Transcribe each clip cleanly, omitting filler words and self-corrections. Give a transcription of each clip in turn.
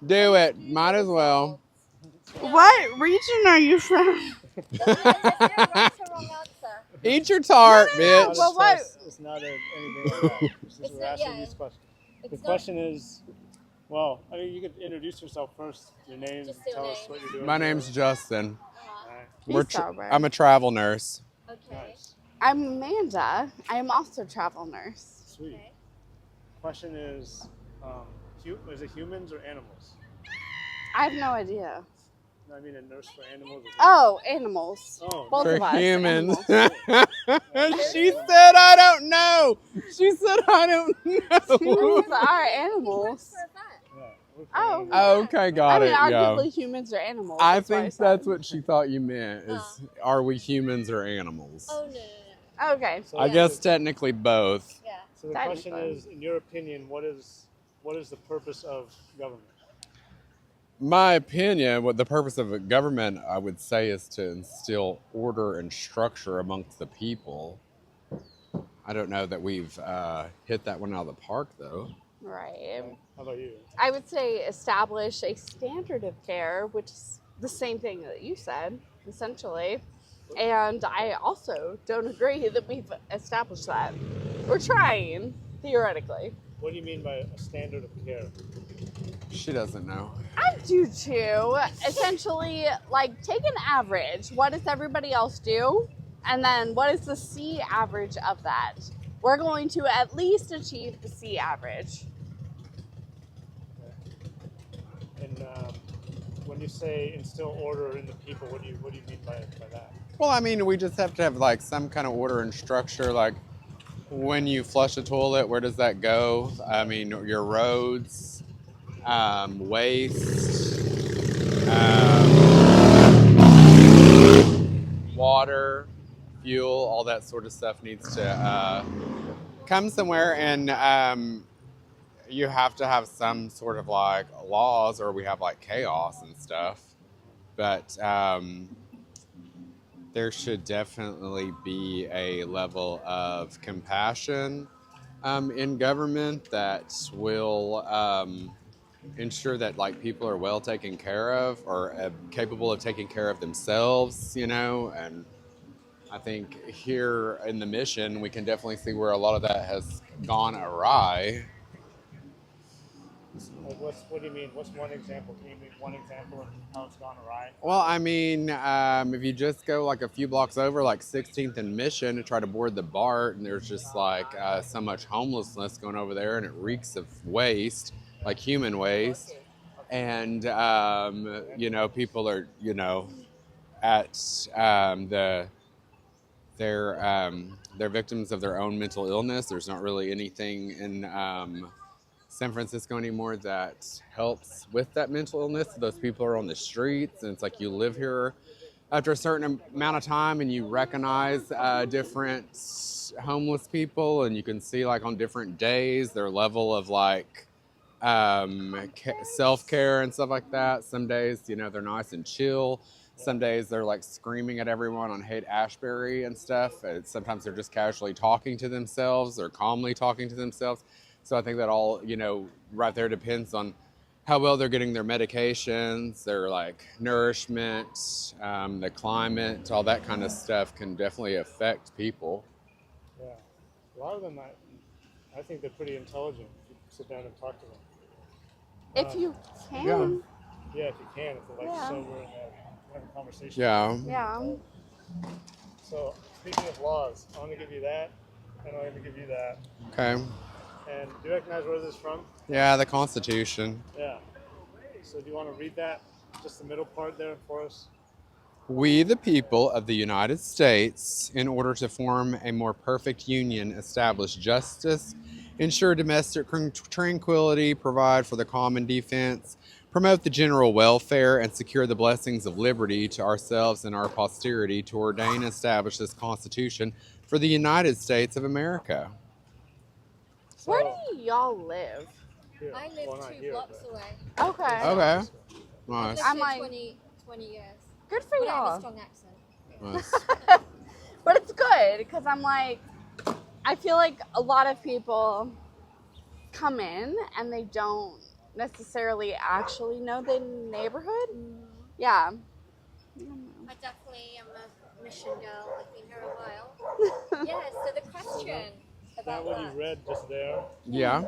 Do it. Might as well. What region are you from? There's no right or wrong answer. Eat your tart, No, bitch. well, what? It's not anything like that. It's just we're asking these questions. The question is, well, I mean, you could introduce yourself first. Your name, Just your tell us name. what you're doing. My name's Justin. Alright, I'm a travel nurse. Okay. nice. I'm Amanda. I am also a travel nurse. Sweet. Okay. Question is it humans or animals? I have no idea. No, I mean a nurse for animals. Oh, animals. Oh, Both For of us. humans. Animals. She said, I don't know. She said, I don't know. Humans are animals. For a fact. yeah, we're for Oh. animals. Oh, okay, got I mean, it. Yeah. arguably humans are animals. I That's what think said. that's what she thought you meant. Is are we humans or animals? Oh no. Okay. So I guess technically both. Yeah. So the question is, in your opinion, what is the purpose of government? My opinion, what the purpose of a government, I would say, is to instill order and structure amongst the people. I don't know that we've hit that one out of the park, though. Right. How about you? I would say establish a standard of care, which is the same thing that you said, essentially. And I also don't agree that we've established that. We're trying, theoretically. What do you mean by a standard of care? She doesn't know. I do too. Essentially, like, take an average. What does everybody else do? And then what is the C average of that? We're going to at least achieve the C average. And when you say instill order in the people, what do you mean by that? Well, I mean, we just have to have like some kind of order and structure. Like when you flush a toilet, where does that go? I mean, your roads, waste, water, fuel, all that sort of stuff needs to come somewhere, and you have to have some sort of like laws, or we have like chaos and stuff. But there should definitely be a level of compassion in government that will ensure that like people are well taken care of, or capable of taking care of themselves, you know. And I think here in the mission, we can definitely see where a lot of that has gone awry. Like what do you mean? What's one example? Can you make one example of how it's gone awry? Well, I mean, if you just go like a few blocks over, like 16th and Mission, to try to board the BART, and there's just like so much homelessness going over there, and it reeks of waste, like human waste. And, you know, people are, you know, at they're victims of their own mental illness. There's not really anything in San Francisco anymore that helps with that mental illness. Those people are on the streets, and it's like you live here after a certain amount of time and you recognize different homeless people, and you can see like on different days their level of like self-care and stuff like that. Some days, you know, they're nice and chill. Some days they're like screaming at everyone on Haight-Ashbury and stuff. Sometimes they're just casually talking to themselves or calmly talking to themselves. So I think that all, you know, right there depends on how well they're getting their medications, their like nourishment, the climate, all that kind of stuff can definitely affect people. Yeah, a lot of them, I think they're pretty intelligent. If you sit down and talk to them. If you can. Yeah, if you can, if they're like Yeah. sober and have a conversation. Yeah. Yeah. So speaking of laws, I'm gonna give you that, and I'm gonna give you that. Okay. And do you recognize where this is from? Yeah, the Constitution. Yeah. So do you want to read that? Just the middle part there for us? We, the people of the United States, in order to form a more perfect union, establish justice, ensure domestic tranquility, provide for the common defense, promote the general welfare, and secure the blessings of liberty to ourselves and our posterity, to ordain and establish this Constitution for the United States of America. Where do y'all live? Here. I live Well, not 2 here, blocks but- away. Okay. Okay. I've Nice. lived I'm here like- 20 years. Good for But I have a y'all. strong accent. Nice. But it's good because I'm like, I feel like a lot of people come in and they don't necessarily actually know the neighborhood. Mm. Yeah. I definitely am a mission girl. I've been here a while. Yeah, so the question That about what you read just there, Yeah.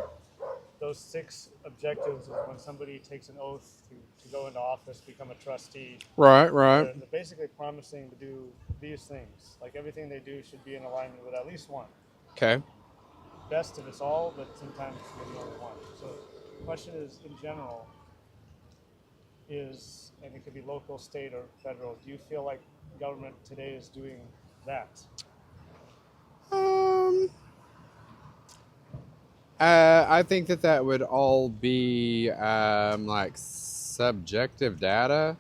those 6 objectives is when somebody takes an oath to go into office, become a trustee. Right, right. They're basically promising to do these things. Like everything they do should be in alignment with at least one. Okay. Best if it's all, but sometimes maybe only one. So the question is, in general, and it could be local, state, or federal, do you feel like government today is doing that? Um, I think that would all be like subjective data.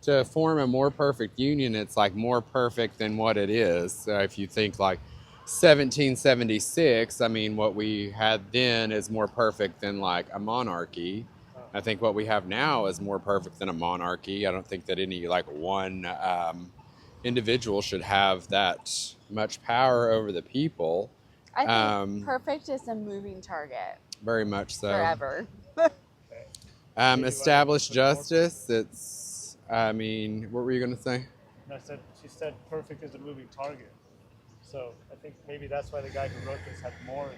To form a more perfect union, it's like more perfect than what it is. So if you think like 1776, I mean, what we had then is more perfect than like a monarchy. I think what we have now is more perfect than a monarchy. I don't think that any like one individual should have that much power over the people. I think perfect is a moving target Very much so. forever. Established justice. It's. I mean, what were you going to say? She said perfect is a moving target. So I think maybe that's why the guy who wrote this had more.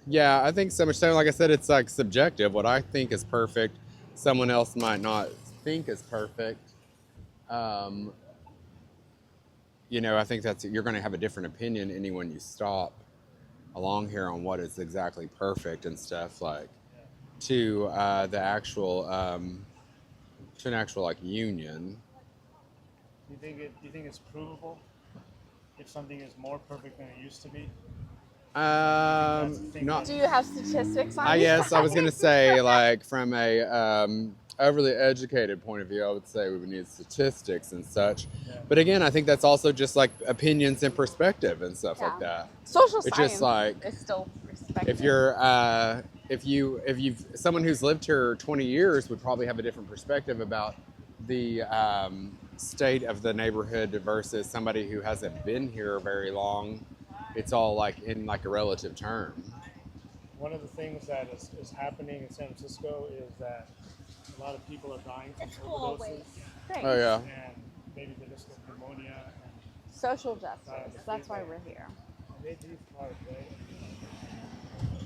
Yeah, I think so much so. Like I said, it's like subjective. What I think is perfect, someone else might not think is perfect. You know, I think you're going to have a different opinion anyone you stop along here on what is exactly perfect and stuff like to the actual to an actual like union. Do you think it's provable if something is more perfect than it used to be? Not. Do you have statistics on Yes, I was going to say, like, from a overly educated point of view, I would say we would need statistics and such. Yeah. But again, I think that's also just like opinions and perspective and stuff like that. Social It's science just like is still respected. if you're if you've someone who's lived here 20 years would probably have a different perspective about the state of the neighborhood versus somebody who hasn't been here very long. It's all like in like a relative term. One of the things that is happening in San Francisco is that a lot of people are dying from overdoses. Thanks. Oh yeah. And maybe they just get pneumonia. And Social justice. That's why we're here. they do hard, right?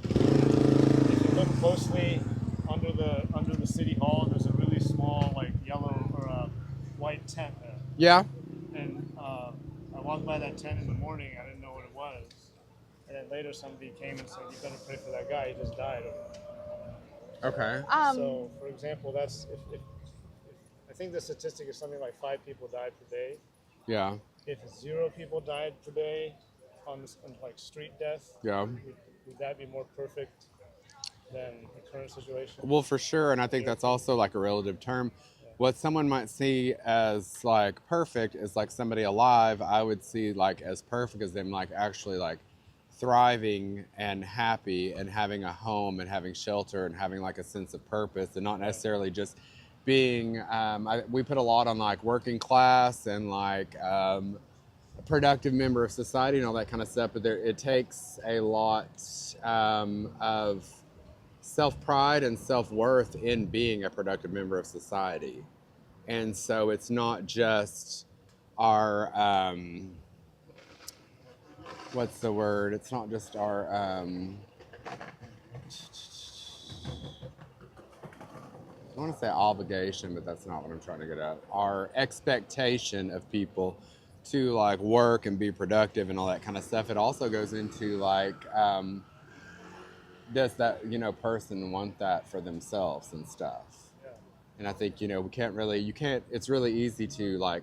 If you look closely under the city hall, there's a really small like yellow or white tent there. Yeah. And I walked by that tent in the morning. I didn't know what it was. And then later somebody came and said, "You better pray for that guy. He just died." Okay. So, for example, that's if I think the statistic is something like 5 people died per day. Yeah. If 0 people died per day on like street death, Yeah. would that be more perfect than the current situation? Well, for sure, and I think that's also like a relative term. What someone might see as like perfect is like somebody alive. I would see like as perfect as them like actually like thriving and happy and having a home and having shelter and having like a sense of purpose and not necessarily just being. We put a lot on like working class and like a productive member of society and all that kind of stuff, but it takes a lot of self-pride and self-worth in being a productive member of society. And so it's not just our what's the word? It's not just our I want to say obligation, but that's not what I'm trying to get at. Our expectation of people to like work and be productive and all that kind of stuff. It also goes into like does that person want that for themselves and stuff. And I think it's really easy to like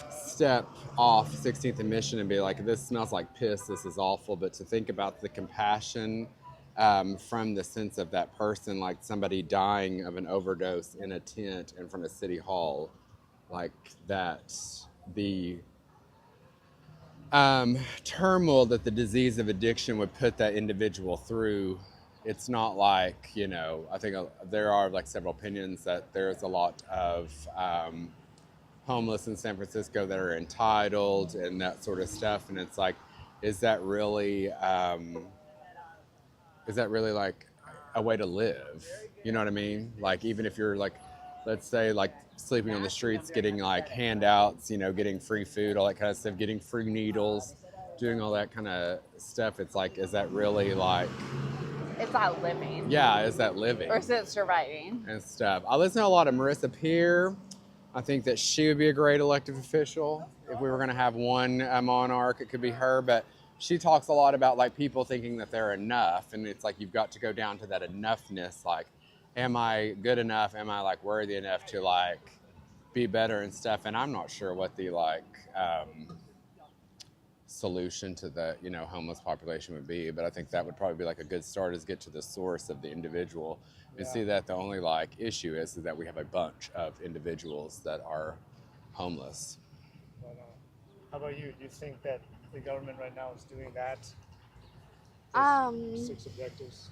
step off 16th and Mission and be like, this smells like piss, this is awful, but to think about the compassion from the sense of that person, like somebody dying of an overdose in a tent in front of City Hall, like that, the turmoil that the disease of addiction would put that individual through. It's not like, I think there are like several opinions that there's a lot of homeless in San Francisco that are entitled and that sort of stuff. And it's like, is that really like a way to live. You know what I mean? Like, even if you're like, let's say like sleeping on the streets, getting like handouts, you know, getting free food, all that kind of stuff, getting free needles, doing all that kind of stuff. It's like, is that really like, It's not living. yeah, is that living? Or is it surviving? And stuff. I listen to a lot of Marissa Peer. I think that she would be a great elected official. If we were going to have one monarch, it could be her. But she talks a lot about like people thinking that they're enough, and it's like you've got to go down to that enoughness. Like, am I good enough? Am I like worthy enough to like be better and stuff? And I'm not sure what the like solution to the, you know, homeless population would be, but I think that would probably be like a good start, is get to the source of the individual and see that the only like issue is that we have a bunch of individuals that are homeless. But, how about you? Do you think that the government right now is doing that? Those 6 objectives.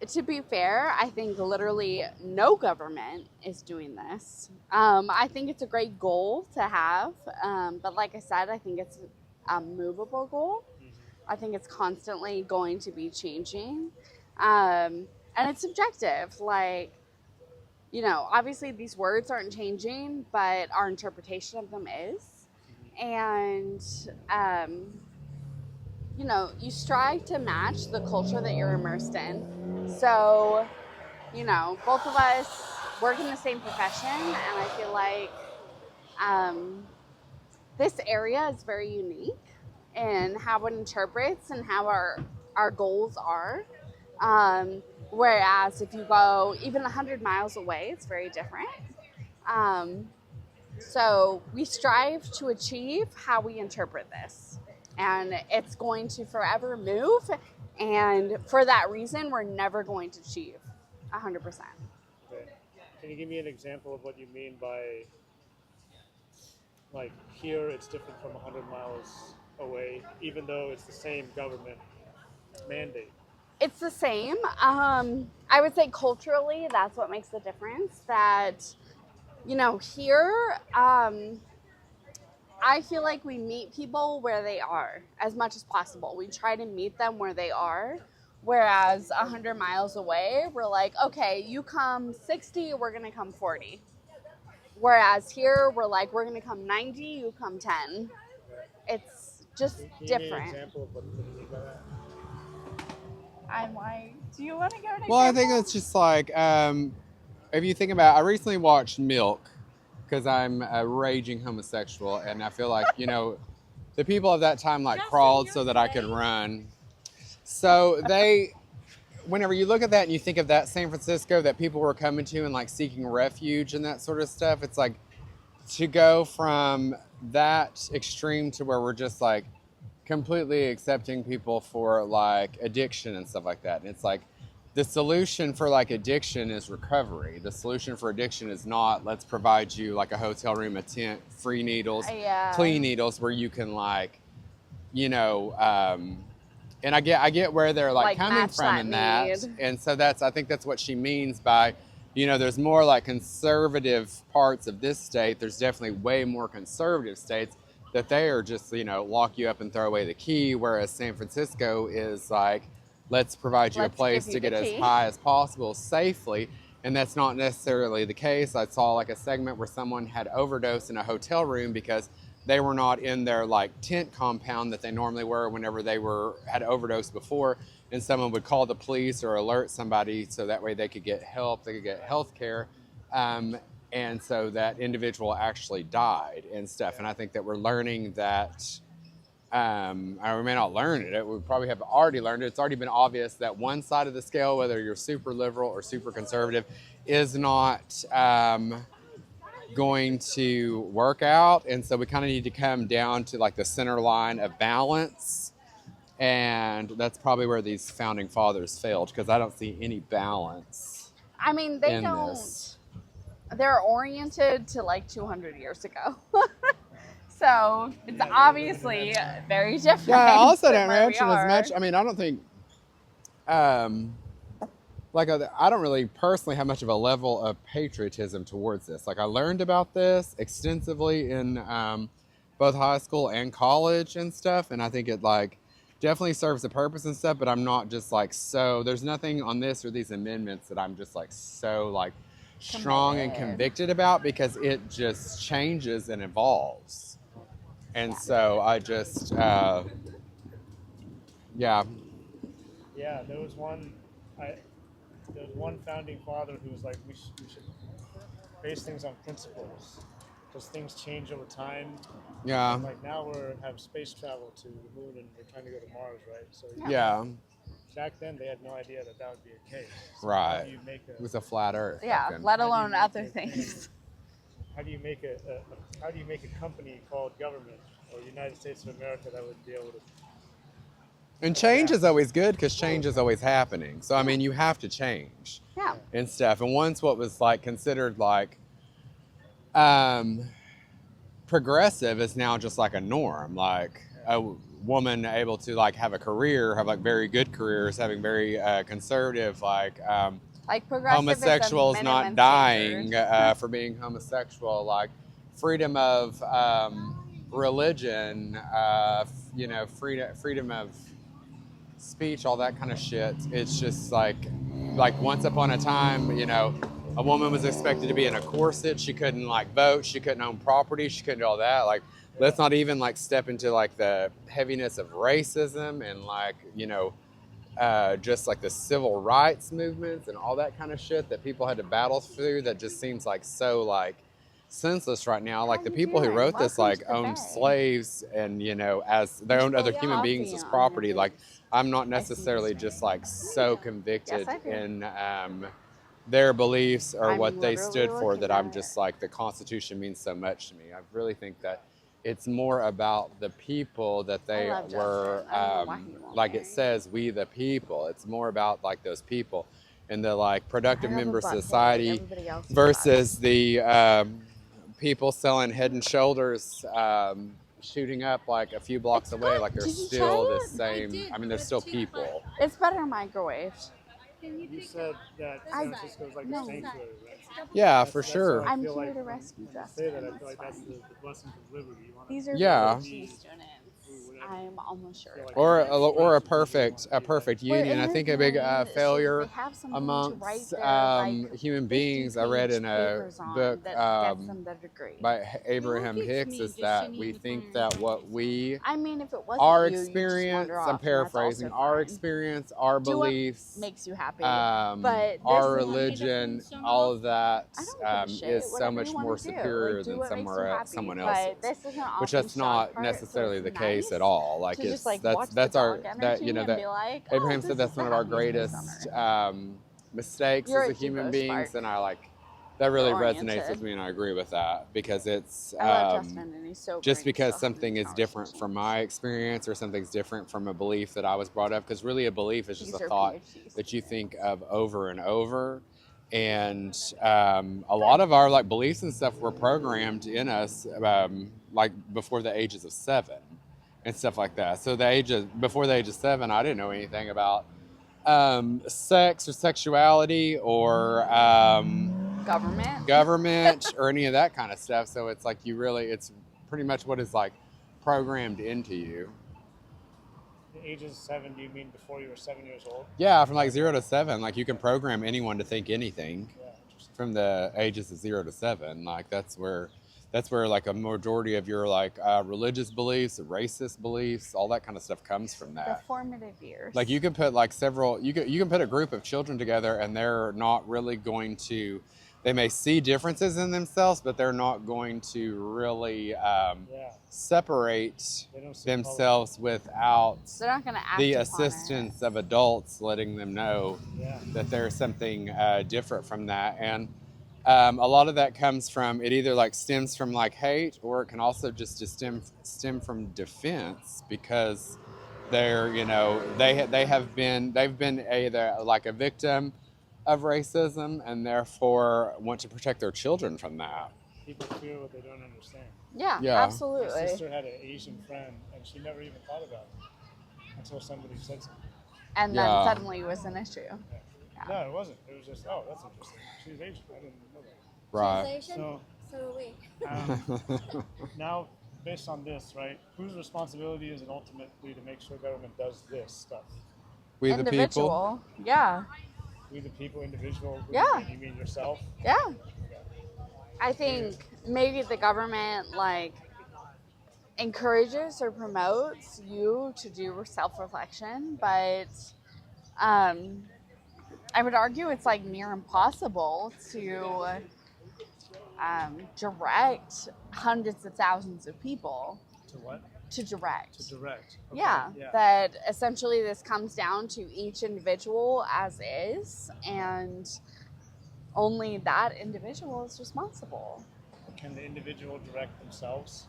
To be fair, I think literally no government is doing this. I think it's a great goal to have, but like I said, I think it's a movable goal. I think it's constantly going to be changing, and it's subjective. Like, you know, obviously these words aren't changing, but our interpretation of them is. And, you know, you strive to match the culture that you're immersed in. So, you know, both of us work in the same profession, and I feel like this area is very unique in how it interprets and how our goals are. Whereas if you go even 100 miles away, it's very different. So we strive to achieve how we interpret this, and it's going to forever move. And for that reason, we're never going to achieve 100%. Okay. Can you give me an example of what you mean by, like, here it's different from 100 miles away, even though it's the same government mandate? It's the same. I would say culturally, that's what makes the difference. That, you know, here, I feel like we meet people where they are as much as possible. We try to meet them where they are. Whereas 100 miles away, we're like, okay, you come 60, we're going to come 40. Whereas here, we're like, we're going to come 90, you come 10. It's just Can you different. give me an example of what you mean by that? I'm like, do you want to go to Well, I think it's just like, if you think about, I recently watched Milk, because I'm a raging homosexual, and I feel like, you know, the people of that time like crawled so that I could run. So they, whenever you look at that and you think of that San Francisco that people were coming to and like seeking refuge and that sort of stuff, it's like to go from that extreme to where we're just like completely accepting people for like addiction and stuff like that. And it's like, the solution for like addiction is recovery. The solution for addiction is not, let's provide you like a hotel room, a tent, free needles, clean needles where you can like, you know, and I get where they're like coming from in that. And so I think that's what she means by, you know, there's more like conservative parts of this state. There's definitely way more conservative states that they are just, you know, lock you up and throw away the key. Whereas San Francisco is like, let's provide you a place to get as high as possible safely. And that's not necessarily the case. I saw like a segment where someone had overdosed in a hotel room because they were not in their like tent compound that they normally were whenever they had overdosed before. And someone would call the police or alert somebody so that way they could get help, they could get health care. And so that individual actually died and stuff. And I think that we're learning that, or we may not learn it, we probably have already learned it. It's already been obvious that one side of the scale, whether you're super liberal or super conservative, is not going to work out. And so we kind of need to come down to like the center line of balance. And that's probably where these founding fathers failed, because I don't see any balance. I mean, they don't. This. They're oriented to like 200 years ago. So it's obviously very different. Yeah, I also don't mention as much. I mean, I don't think, like, I don't really personally have much of a level of patriotism towards this. Like, I learned about this extensively in both high school and college and stuff, and I think it, like, definitely serves a purpose and stuff, but I'm not just like so. There's nothing on this or these amendments that I'm just like so like strong and Committed. convicted about because it just changes and evolves. And so I just, yeah, Yeah, there was one. There was one founding father who was like, we should base things on principles, because things change over time. yeah, And like now have space travel to the moon and we're trying to go to Mars, right? So yeah, back then they had no idea that would be a case. So right. How do you make It was a flat Earth. Yeah, fucking- let How do you alone make other it- things. how do you make how do you make a company called government or United States of America that would be able to? And change is always good because change is always happening. So I mean, you have to change Yeah. and stuff. And once what was like considered like progressive is now just like a norm. Like a woman able to like have a career, have like very good careers, having very conservative like Progressive homosexuals is a not minimum dying standard. for being homosexual, like freedom of religion, freedom of speech, all that kind of shit. It's just like once upon a time, a woman was expected to be in a corset. She couldn't like vote. She couldn't own property. She couldn't do all that. Like, let's not even like step into like the heaviness of racism and like, just like the civil rights movements and all that kind of shit that people had to battle through. That just seems like so like senseless right now. Like the people who wrote this like owned slaves and as they owned other human beings as property. Like I'm not necessarily just like so convicted in their beliefs or what they stood for that I'm just like the Constitution means so much to me. I really think that it's more about the people that they were like it says we the people. It's more about like those people and the like productive member society versus the people selling Head and Shoulders shooting up like a few blocks away like they're still the same. I mean, they're still people. It's better microwaved. You said that San Francisco is like a sanctuary, right? Yeah, for sure. I'm here to rescue Justin. Say that, I feel like that's the blessings of liberty. You want These are Yeah. PhD students. I'm almost sure. Or a perfect union. I think a big failure amongst human beings. I read in a book by Abraham Hicks is that we think that what we if it wasn't our you, you just experience, wander I'm off, paraphrasing, and that's also our fine. experience, our Do what beliefs, makes you happy. But our this- religion, all of that I don't give a shit. is so Whatever much you wanna more do. superior Do than what makes you happy. someone But else's. this is an Which awesome that's not part, necessarily so the it's case nice at all. Like to it's just, like, that's watch that's the our dog that energy that and be like, oh, Abraham this said that's is one the of our happiest greatest summer. mistakes You're as a a human hero beings, spark. and I like that really Oriented. resonates with me, and I agree with that because it's I love Justin, and he's so just great. because So having something these is different from conversations. my experience or something's different from a belief that I was brought up, because really a belief is just These a are thought PhDs. that you think of over and over. And a lot of our like beliefs and stuff were programmed in us like before the ages of 7 and stuff like that. So before the age of 7, I didn't know anything about sex or sexuality or government or any of that kind of stuff. So it's like it's pretty much what is like programmed into you. The ages 7, do you mean before you were 7 years old? Yeah, from like 0 to 7, like you can program anyone to think anything Yeah, interesting. from the ages of 0 to 7. Like that's where like a majority of your like religious beliefs, racist beliefs, all that kind of stuff comes from The that. formative years. Like you can put like you can put a group of children together and they're not really going to, they may see differences in themselves, but they're not going to really separate They don't see themselves without They're not going to act the upon assistance of adults letting them know Yeah. that there's something different from that. And a lot of that comes from, it either like stems from like hate, or it can also just stem from defense, because they're, they've been either like a victim of racism and therefore want to protect their children from that. People fear what they don't understand. Yeah, Yeah. absolutely. My sister had an Asian friend, and she never even thought about it until somebody said something. And then Yeah. suddenly it was an issue. No, it wasn't. It was just, oh, that's interesting. She's Asian. I didn't know that. Right. She's Asian, So so are we. now based on this, right? Whose responsibility is it ultimately to make sure government does this stuff? We the people. Individual. Yeah. We the people, individual. Who Yeah. You mean yourself? Yeah. Okay. I think maybe the government like encourages or promotes you to do self-reflection, but um, I would argue it's like near impossible to direct hundreds of thousands of people To what? to direct. To direct. Okay. Yeah, that essentially this comes down to each individual as is, and only that individual is responsible. Can the individual direct themselves?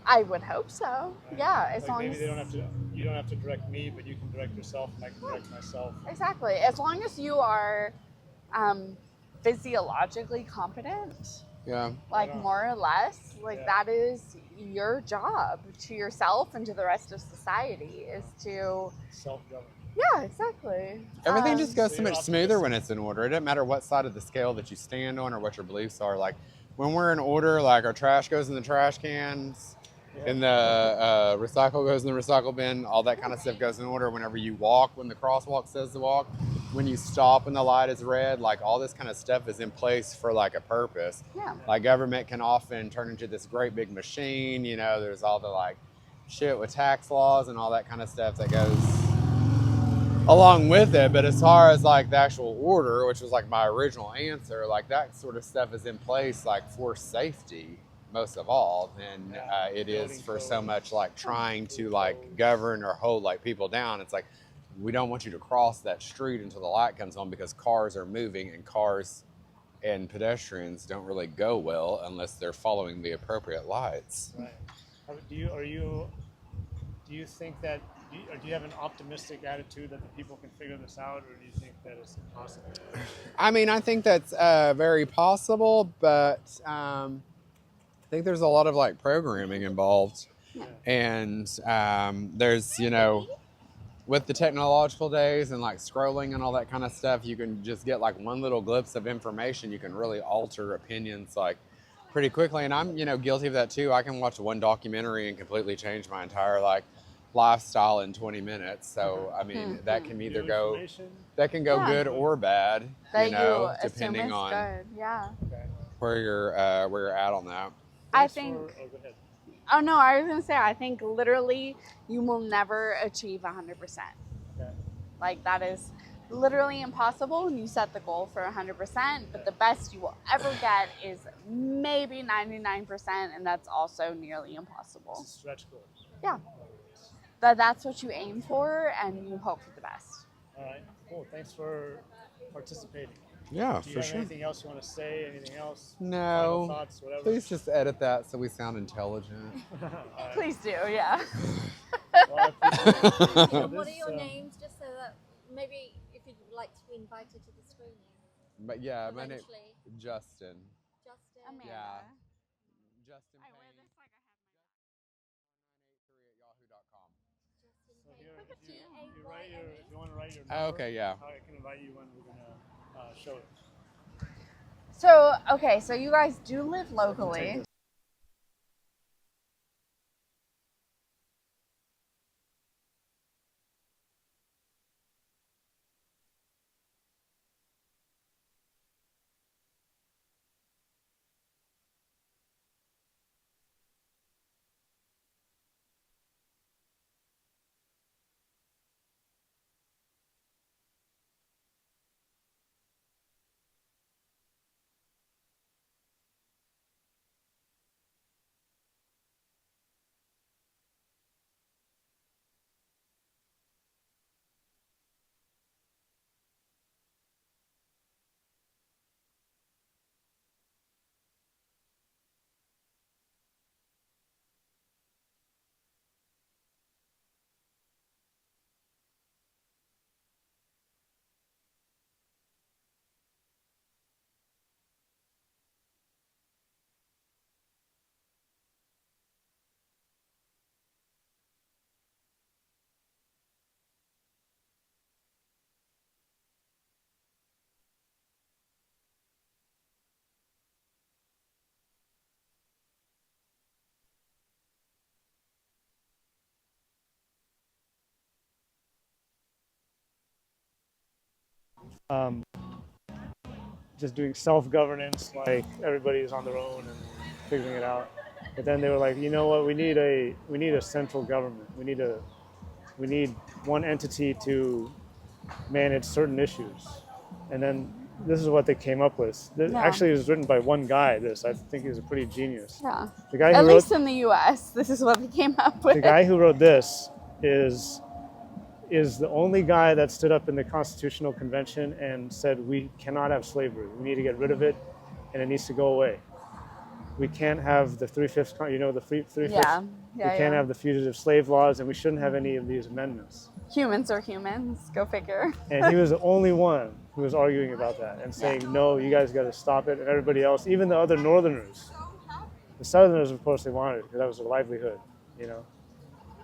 I would hope so. Right? Yeah, as Like long maybe as they don't have to. You don't have to direct me, but you can direct yourself, and I can direct myself. exactly, as long as you are um, physiologically competent, Yeah. like more or less, like Yeah. that is your job to yourself and to the rest of society is to Self-govern. yeah, exactly. Everything just goes So so you're much smoother optimistic. when it's in order. It doesn't matter what side of the scale that you stand on or what your beliefs are. Like when we're in order, like our trash goes in the trash cans, Yeah. and the recycle goes in the recycle bin. All that kind of stuff goes in order. Whenever you walk, when the crosswalk says to walk, when you stop when the light is red, like all this kind of stuff is in place for like a purpose. Yeah. Like government can often turn into this great big machine. You know, there's all the like shit with tax laws and all that kind of stuff that goes along with it. But as far as like the actual order, which was like my original answer, like that sort of stuff is in place like for safety most of all than it is for so much like trying to like govern or hold like people down. It's like we don't want you to cross that street until the light comes on because cars are moving, and cars and pedestrians don't really go well unless they're following the appropriate lights. Right. Do you think that? Do you have an optimistic attitude that the people can figure this out, or do you think that it's impossible? I mean, I think that's very possible, but I think there's a lot of like programming involved. Yeah. And there's, you know, with the technological days and like scrolling and all that kind of stuff, you can just get like one little glimpse of information. You can really alter opinions like pretty quickly. And I'm, you know, guilty of that too. I can watch one documentary and completely change my entire like lifestyle in 20 minutes. So, I mean, that can either New go, information? that can go Yeah. good or bad, That you know, assume depending is on good. Yeah. Okay. where you're at on that. I Thanks think. go ahead. Oh no, I was gonna say I think literally you will never achieve 100%. Okay. Like that is literally impossible when you set the goal for 100%. But the best you will ever get is maybe 99%, and that's also nearly impossible. It's a stretch goal. Yeah. But that's what you aim for, and you hope for the best. All right. Cool. Thanks for participating. Yeah, Do you for have sure. anything else you want to say? Anything else? No. Final thoughts, whatever. Please just edit that so we sound intelligent. All right. Please do, yeah. Well, I appreciate it. And what are This, your names, just so that maybe if you'd like to be invited to the screening But yeah, my name eventually? Justin. Justin. Amanda. Yeah. Justin I wear Payne. this like I have my 983@yahoo.com. Justin So Payne. here, Look at if you, you, if you write A-Y-N-E. if you want to write your Oh, number, okay, yeah. I can invite you when we're gonna show it. So, okay, so you guys do live locally. um, just doing self-governance, like everybody's on their own and figuring it out. But then they were like, you know what? We need a central government. We need one entity to manage certain issues. And then this is what they came up with. Yeah. Actually, it was written by one guy. I think he was a pretty genius. Yeah. The guy who At wrote, least in the U.S., this is what they came up with. the guy who wrote this is the only guy that stood up in the Constitutional Convention and said we cannot have slavery. We need to get rid of it, and it needs to go away. We can't have the 3/5, the 3/5. Yeah. We can't have the fugitive slave laws, and we shouldn't have any of these amendments. Humans are humans. Go figure. And he was the only one who was arguing about that and saying, no, you guys got to stop it. And everybody else, even the other Northerners, the Southerners, of course, they wanted it because that was their livelihood,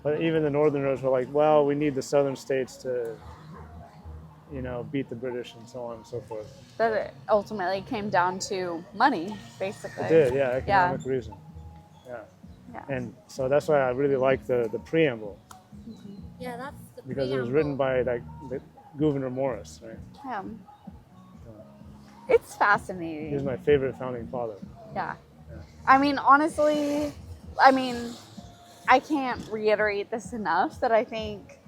But even the Northerners were like, well, we need the Southern states to, beat the British and so on and so forth. That it ultimately came down to money, basically. It did, yeah, economic reason. Yeah. And so that's why I really like the preamble. Yeah, that's the Because it was written by the Gouverneur Morris, right? Yeah. It's He's fascinating. my favorite founding father. Yeah. I mean, honestly, I can't reiterate this enough that I think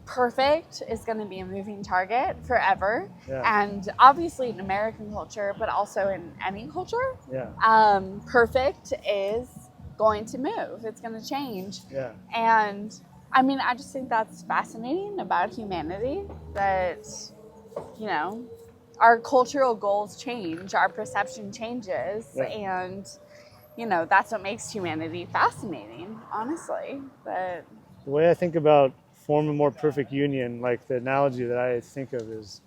perfect is going to be a moving target forever. Yeah. And obviously in American culture, but also in any culture, Yeah. perfect is going to move. It's going to change. Yeah. And I just think that's fascinating about humanity, that, our cultural goals change, our perception changes, and, that's what makes humanity fascinating, honestly. But the way I think about form a more perfect union, like the analogy that I think of is,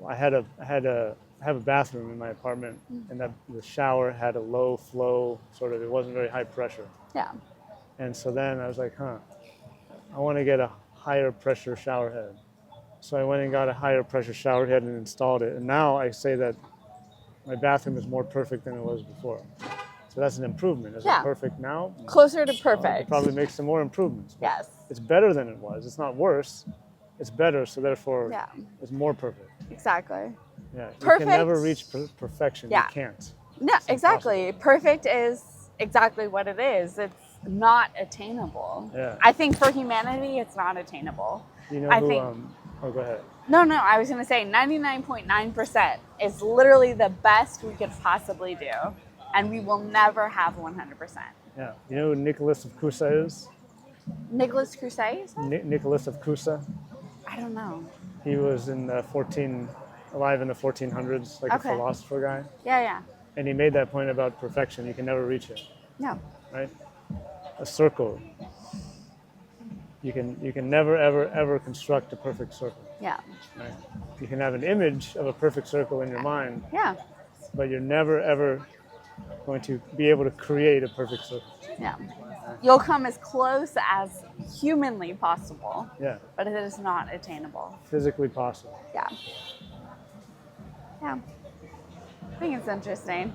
I have a bathroom in my apartment, and the shower had a low flow, it wasn't very high pressure. yeah, And so then I was like, I want to get a higher pressure shower head. So I went and got a higher pressure shower head and installed it. And now I say that my bathroom is more perfect than it was before. So that's an improvement. Is it perfect now? closer to Well, I perfect. could probably make some more improvements. Yes. It's better than it was. It's not worse. It's better, so therefore Yeah. it's more perfect. Exactly. Yeah. Perfect. You can never reach perfection. Yeah. You can't. No, exactly. Perfect is exactly what it is. It's not attainable. Yeah. I think for humanity, it's not attainable. You know I who? think- Go ahead. No, I was going to say 99.9% is literally the best we could possibly do. And we will never have 100%. Yeah. You know who Nicholas of Cusa is? Nicholas Crusade, you said? Nicholas of Cusa. I don't know. He was in the alive in the 1400s, like Okay. a philosopher guy. Yeah. And he made that point about perfection. You can never reach it, Yeah. right? A circle. You can never, ever, ever construct a perfect circle, Yeah. right? You can have an image of a perfect circle in your mind, Yeah. but you're never, ever going to be able to create a perfect circle. Yeah. You'll come as close as humanly possible, Yeah, but it is not attainable. physically possible. Yeah. Yeah. I think it's interesting.